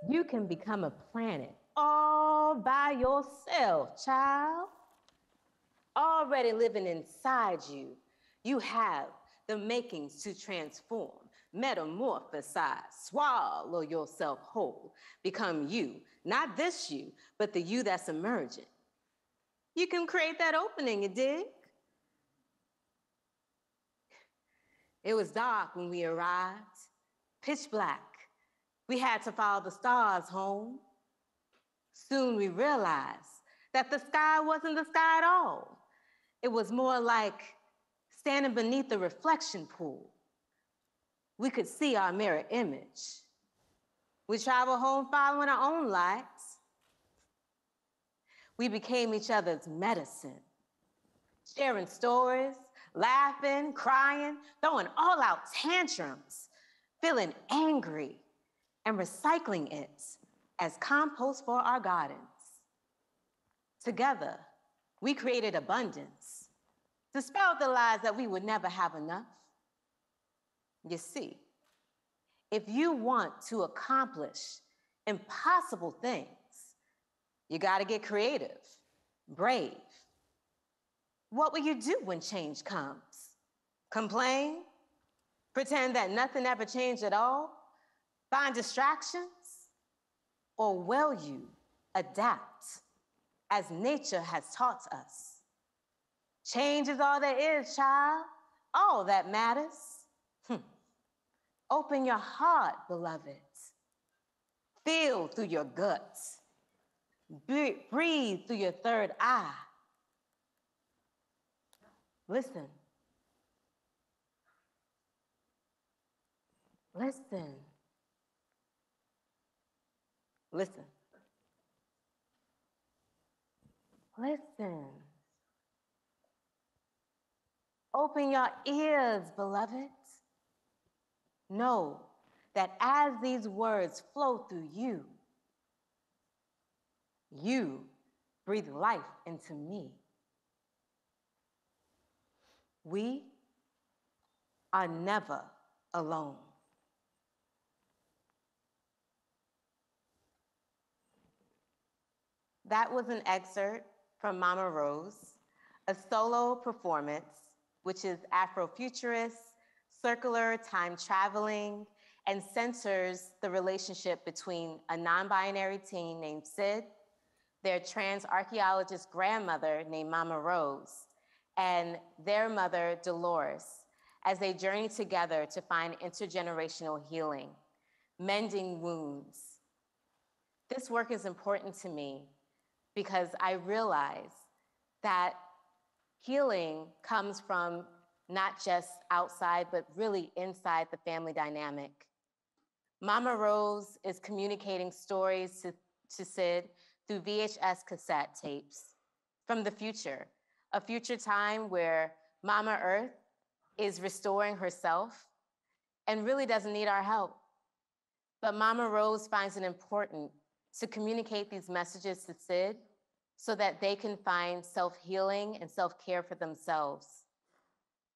You can become a planet all by yourself, child. Already living inside you, you have the makings to transform, metamorphosize, swallow yourself whole, become you, not this you, but the you that's emergent. You can create that opening, you dig? It was dark when we arrived, pitch black. We had to follow the stars home. Soon we realized that the sky wasn't the sky at all. It was more like standing beneath the reflection pool. We could see our mirror image. We traveled home following our own lights. We became each other's medicine, sharing stories, laughing, crying, throwing all-out tantrums, feeling angry, and recycling it as compost for our gardens. Together, we created abundance, dispelled the lies that we would never have enough. You see, if you want to accomplish impossible things, you gotta get creative, brave. What will you do when change comes? Complain? Pretend that nothing ever changed at all? Find distractions? Or will you adapt as nature has taught us? Change is all there is, child. All that matters. Open your heart, beloved. Feel through your guts. Breathe through your third eye. Listen. Listen. Listen. Listen. Open your ears, beloved. Know that as these words flow through you, you breathe life into me. We are never alone. That was an excerpt from Mama Rose, a solo performance, which is afro-futurist, circular, time-traveling, and centers the relationship between a non-binary teen named Sid, their trans archaeologist grandmother named Mama Rose, and their mother, Dolores, as they journey together to find intergenerational healing, mending wounds. This work is important to me because I realize that healing comes from not just outside, but really inside the family dynamic. Mama Rose is communicating stories to Sid through VHS cassette tapes from the future, a future time where Mama Earth is restoring herself and really doesn't need our help. But Mama Rose finds it important to communicate these messages to Sid so that they can find self-healing and self-care for themselves.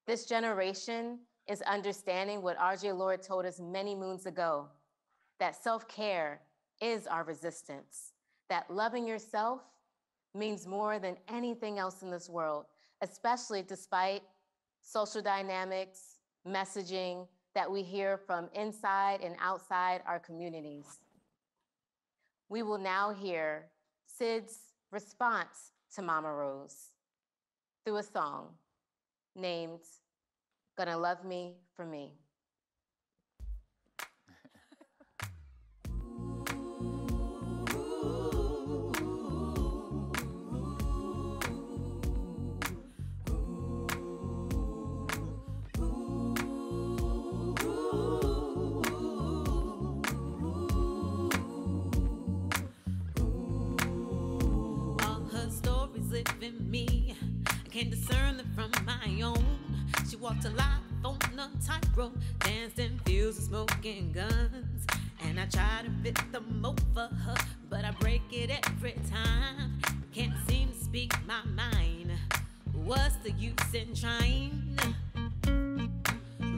This generation is understanding what R.J. Lord told us many moons ago, that self-care is our resistance, that loving yourself means more than anything else in this world, especially despite social dynamics, messaging that we hear from inside and outside our communities. We will now hear Sid's response to Mama Rose through a song named Gonna Love Me for Me. In me, I can't discern them from my own. She walked a life on a tightrope, danced in fields of smoking guns. And I try to fit them over her, but I break it every time. Can't seem to speak my mind. What's the use in trying?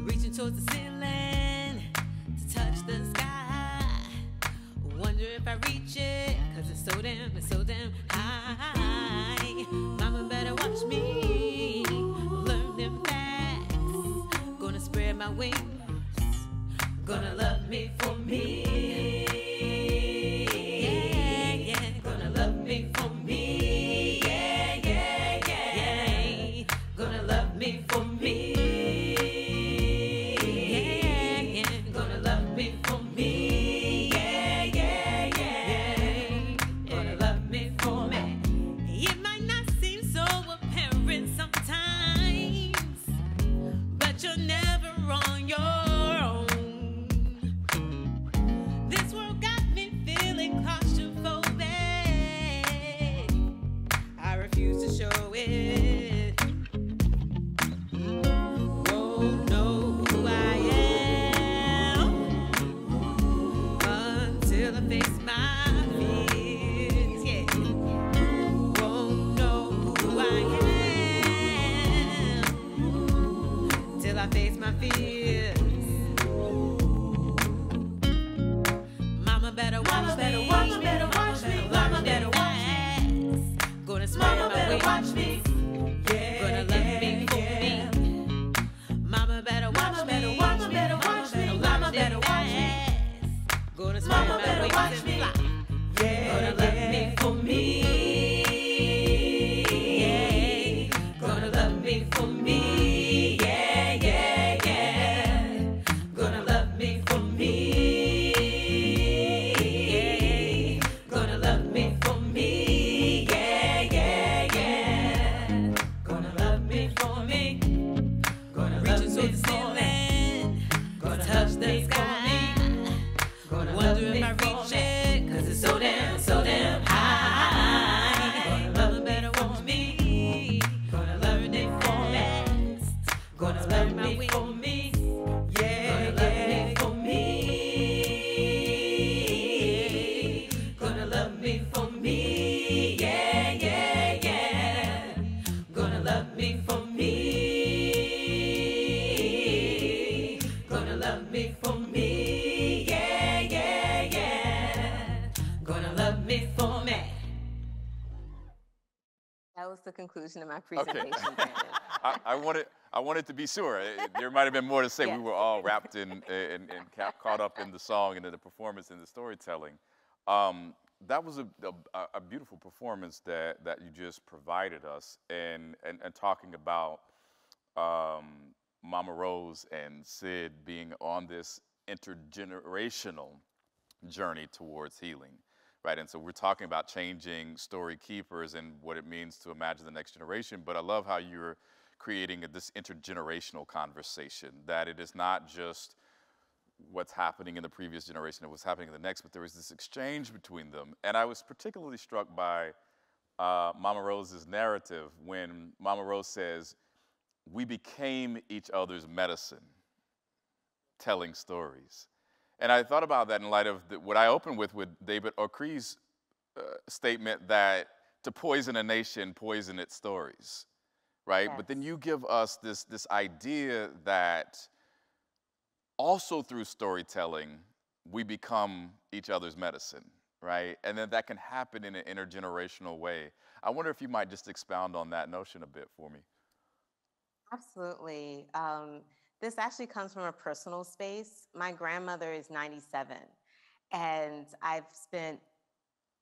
Reaching towards the ceiling to touch the sky, wondering if I reach it, cause it's so damn high. Mama better watch me, learn them facts. Gonna spread my wings, gonna love me for me. Yeah, yeah, gonna love me for me. Yeah, yeah, yeah, gonna love me for me. Yeah, yeah, gonna love me for me. Yeah, yeah, yeah, gonna love me for me. It might not seem so apparent sometimes, but you're never on your own. This world got me feeling claustrophobic. I refuse to show it. Won't know who I am until I face my fears. Yeah. Won't know who I am till I face my fears. Mama better watch me. Mama better watch me. Mama better watch me. Gonna spread my wings. Watch me. Yeah, gonna love me for me. Mama better watch me. Mama better watch me. Mama better watch me. Gonna spread my wings and fly. Yeah, gonna love me for me. Yeah, gonna love me for me. Yeah, yeah, yeah. Gonna love me for me. Yeah, gonna love me for me. Yeah, yeah, yeah. Gonna love me for me. Gonna reach into the ceiling. Gonna touch the sky. Gonna wonder if I reach it, cause it's so damn high. Mama better watch me. Gonna learn it fast. Gonna learn me for me. Yeah, gonna love me for me. Gonna love me for me. Yeah, yeah, yeah. Gonna love me for me. Gonna love me for me. Yeah, yeah, yeah. Gonna love me for me. That was the conclusion of my presentation, Brandon. I wanted to be sure. There might have been more to say. Yes. We were all wrapped in and caught up in the song and in the performance and the storytelling. That was a beautiful performance that you just provided us, and talking about Mama Rose and Sid being on this intergenerational journey towards healing. Right, and so we're talking about changing story keepers and what it means to imagine the next generation, but I love how you're creating this intergenerational conversation, that it is not just what's happening in the previous generation and what's happening in the next, but there is this exchange between them. And I was particularly struck by Mama Rose's narrative when Mama Rose says, we became each other's medicine, telling stories. And I thought about that in light of what I opened with David Okri's statement that to poison a nation, poison its stories, right? Yes. But then you give us this idea that also through storytelling, we become each other's medicine, right? And then that can happen in an intergenerational way. I wonder if you might just expound on that notion a bit for me. Absolutely. This actually comes from a personal space. My grandmother is 97, and I've spent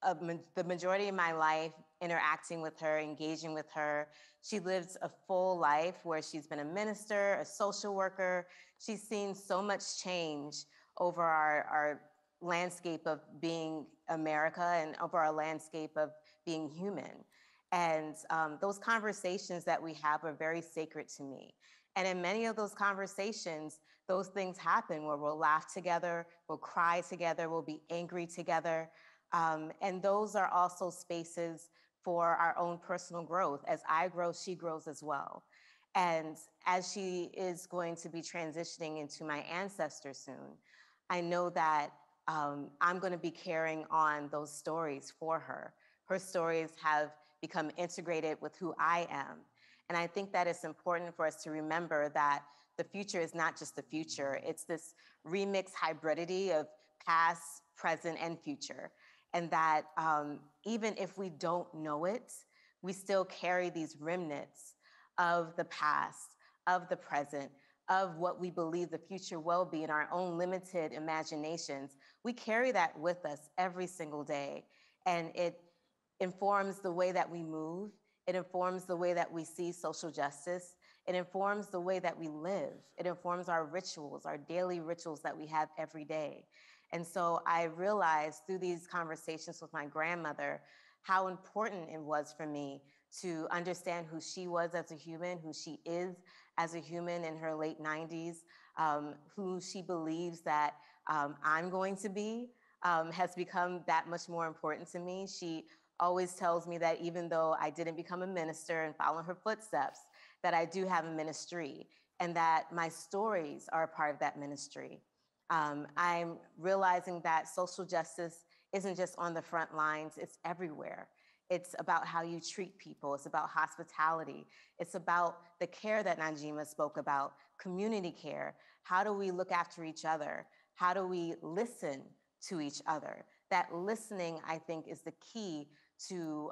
the majority of my life interacting with her, engaging with her. She lives a full life where she's been a minister, a social worker. She's seen so much change over our landscape of being America and over our landscape of being human. And those conversations that we have are very sacred to me. And in many of those conversations, those things happen where we'll laugh together, we'll cry together, we'll be angry together. And those are also spaces for our own personal growth. As I grow, she grows as well. And as she is going to be transitioning into my ancestors soon, I know that I'm going to be carrying on those stories for her. Her stories have become integrated with who I am. And I think that it's important for us to remember that the future is not just the future. It's this remixed hybridity of past, present, and future. and that even if we don't know it, we still carry these remnants of the past, of the present, of what we believe the future will be in our own limited imaginations. We carry that with us every single day, and it informs the way that we move. It informs the way that we see social justice. It informs the way that we live. It informs our rituals, our daily rituals that we have every day. And so I realized through these conversations with my grandmother how important it was for me to understand who she was as a human, who she is as a human in her late 90s, who she believes that I'm going to be, has become that much more important to me. She always tells me that even though I didn't become a minister and follow in her footsteps, that I do have a ministry and that my stories are a part of that ministry. I'm realizing that social justice isn't just on the front lines, it's everywhere. It's about how you treat people. It's about hospitality. It's about the care that Najima spoke about, community care. How do we look after each other? How do we listen to each other? That listening, I think, is the key to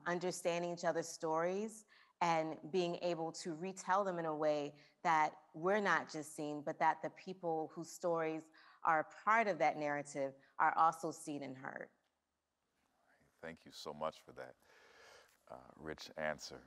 understanding each other's stories and being able to retell them in a way that we're not just seen, but that the people whose stories are a part of that narrative are also seen and heard. Thank you so much for that rich answer.